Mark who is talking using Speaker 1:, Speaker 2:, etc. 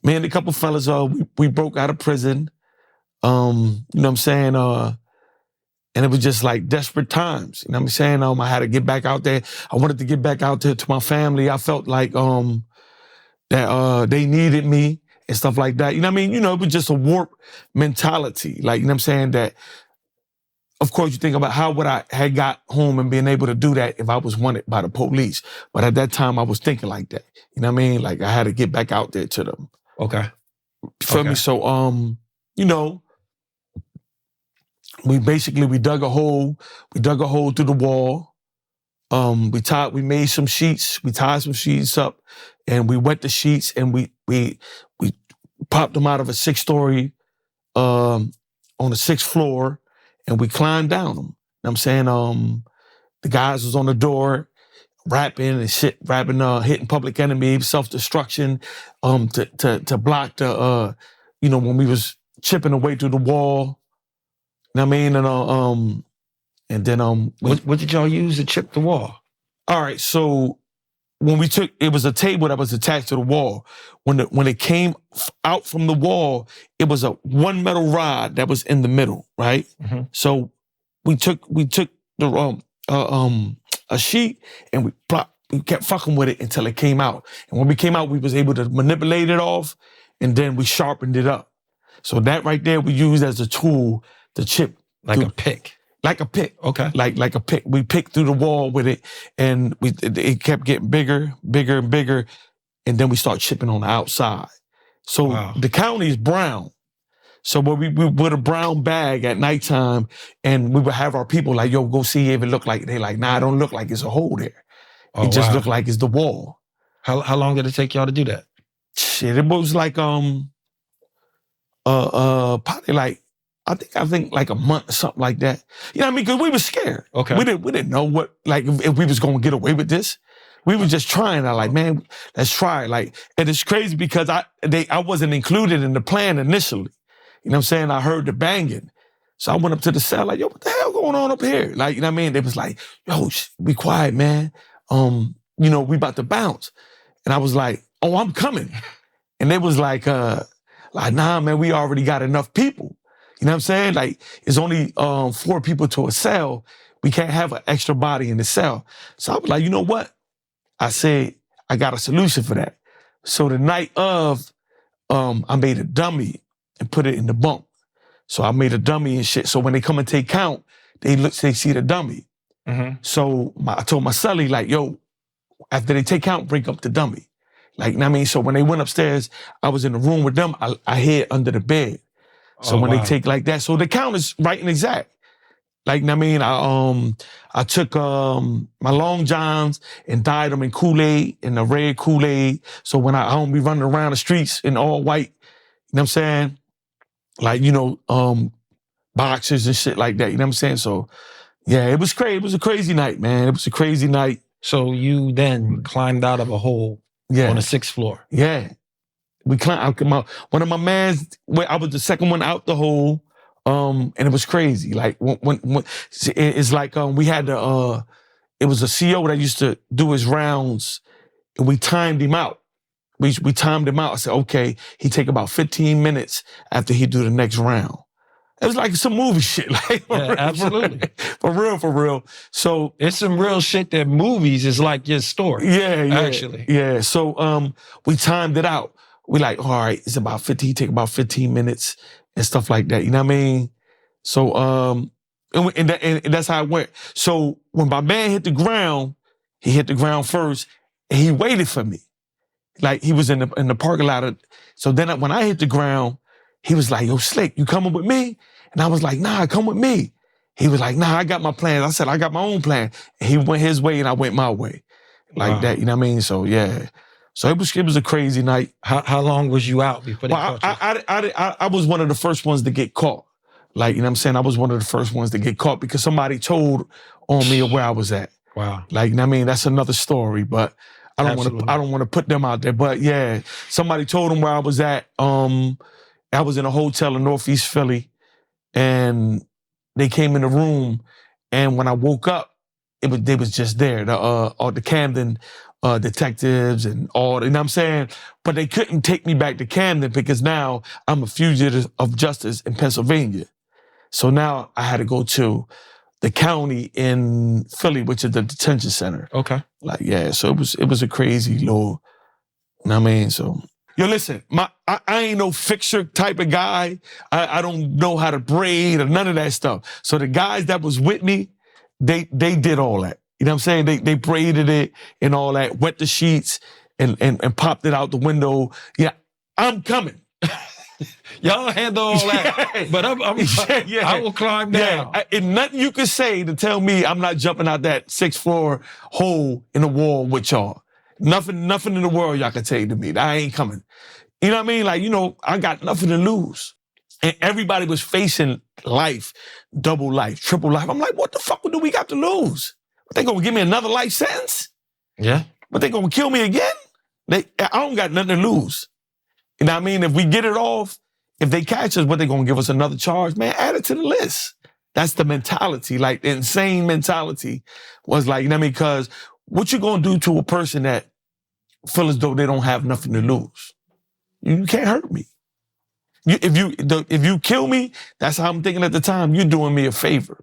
Speaker 1: me and a couple fellas, we broke out of prison. You know what I'm saying? And it was just like desperate times. You know what I'm saying? I had to get back out there. I wanted to get back out there to my family. I felt like that they needed me and stuff like that. You know what I mean? You know, it was just a warped mentality. Like, you know what I'm saying? That, of course, you think about how would I had got home and being able to do that if I was wanted by the police. But at that time, I was thinking like that. You know what I mean? Like, I had to get back out there to them.
Speaker 2: Okay.
Speaker 1: Feel me? So, you know, we dug a hole. We dug a hole through the wall. We made some sheets. We tied some sheets up, and we wet the sheets, and we popped them out of a 6-story on the 6th floor, and we climbed down them. You know what I'm saying? The guys was on the door, rapping and shit, hitting Public Enemy, self-destruction, to block the, you know, when we was chipping away through the wall. You know what I mean? And then
Speaker 2: what did y'all use to chip the wall?
Speaker 1: All right, so when it was a table that was attached to the wall. When it came out from the wall, it was one metal rod that was in the middle, right?
Speaker 2: Mm-hmm.
Speaker 1: So we took the a sheet and we kept fucking with it until it came out. And when we came out, we was able to manipulate it off, and then we sharpened it up. So that right there we used as a tool to chip.
Speaker 2: Like a pick.
Speaker 1: Like a pick.
Speaker 2: Okay.
Speaker 1: Like a pick. We picked through the wall with it, and it kept getting bigger, bigger, and bigger, and then we start chipping on the outside. So The county is brown. So we put a brown bag at nighttime, and we would have our people like, yo, go see if it look like, they like, nah, it don't look like it's a hole there. It just looked like it's the wall.
Speaker 2: How long did it take y'all to do that?
Speaker 1: Shit, it was like, probably like, I think like a month or something like that. You know what I mean? Because we were scared.
Speaker 2: Okay.
Speaker 1: We didn't know what, like, if we was going to get away with this. We were just trying. I like, man, let's try it. Like, and it's crazy because I wasn't included in the plan initially. You know what I'm saying? I heard the banging. So I went up to the cell like, yo, what the hell going on up here? Like, you know what I mean? They was like, yo, be quiet, man. You know, we about to bounce. And I was like, oh, I'm coming. And they was like, nah, man, we already got enough people. You know what I'm saying? Like, it's only 4 people to a cell. We can't have an extra body in the cell. So I was like, you know what? I said, I got a solution for that. So the night of, I made a dummy and put it in the bunk. So I made a dummy and shit. So when they come and take count, they see the dummy.
Speaker 2: Mm-hmm.
Speaker 1: So I told my cellie, like, yo, after they take count, break up the dummy. Like, you know what I mean? So when they went upstairs, I was in the room with them. I hid under the bed. So when they take like that, so the count is right and exact. Like, you know what I mean? I took my long johns and dyed them in Kool-Aid, in the red Kool-Aid. So when I don't be running around the streets in all white, you know what I'm saying? Like, you know, boxers and shit like that, you know what I'm saying? So yeah, it was crazy. It was a crazy night, man. It was a crazy night.
Speaker 2: So you then climbed out of a hole on the 6th floor.
Speaker 1: Yeah. We climbed. One of my mans, I was the second one out the hole, and it was crazy. Like when it's like we had it was a CO that used to do his rounds, and we timed him out. We timed him out. I said, okay, he take about 15 minutes after he do the next round. It was like some movie shit. Like,
Speaker 2: yeah, absolutely.
Speaker 1: For real. So
Speaker 2: it's some real shit that movies is like your story.
Speaker 1: Yeah.
Speaker 2: Actually.
Speaker 1: Yeah. So we timed it out. We like, all right, it's about 50, he take about 15 minutes and stuff like that. You know what I mean? So, and that's how it went. So when my man hit the ground, he hit the ground first and he waited for me. Like he was in the parking lot. So then when I hit the ground, he was like, yo, Slick, you coming with me? And I was like, nah, come with me. He was like, nah, I got my plans. I said, I got my own plan. And he went his way and I went my way. Like that, you know what I mean? So yeah. So it was a crazy night.
Speaker 2: How long was you out before they caught you?
Speaker 1: I was one of the first ones to get caught. Like, you know what I'm saying? I was one of the first ones to get caught because somebody told on me of where I was at.
Speaker 2: Wow.
Speaker 1: Like, you know what I mean? That's another story, but I don't want to put them out there. But yeah, somebody told them where I was at. I was in a hotel in Northeast Philly, and they came in the room, and when I woke up, they was just there. The Camden detectives and all, you know what I'm saying? But they couldn't take me back to Camden because now I'm a fugitive of justice in Pennsylvania. So now I had to go to the county in Philly, which is the detention center.
Speaker 2: Okay.
Speaker 1: Like, yeah, so it was a crazy little, you know what I mean? So, yo, listen, I ain't no fixer type of guy. I don't know how to braid or none of that stuff. So the guys that was with me, they did all that. You know what I'm saying? They braided it and all that, wet the sheets and popped it out the window. Yeah, I'm coming.
Speaker 2: Y'all handle all that,
Speaker 1: Yeah.
Speaker 2: but
Speaker 1: Yeah.
Speaker 2: I will climb down.
Speaker 1: Yeah, and nothing you can say to tell me I'm not jumping out that 6th floor hole in the wall with y'all. Nothing in the world y'all can say to me. I ain't coming. You know what I mean? Like, you know, I got nothing to lose. And everybody was facing life, double life, triple life. I'm like, what the fuck do we got to lose? What, they gonna give me another life sentence?
Speaker 2: Yeah.
Speaker 1: But they gonna kill me again? I don't got nothing to lose. You know what I mean? If we get it off, if they catch us, what, they gonna give us another charge? Man, add it to the list. That's the mentality, like the insane mentality was like, you know what I mean? Because what you gonna do to a person that feel as though they don't have nothing to lose? You can't hurt me. If you kill me, that's how I'm thinking at the time, you're doing me a favor.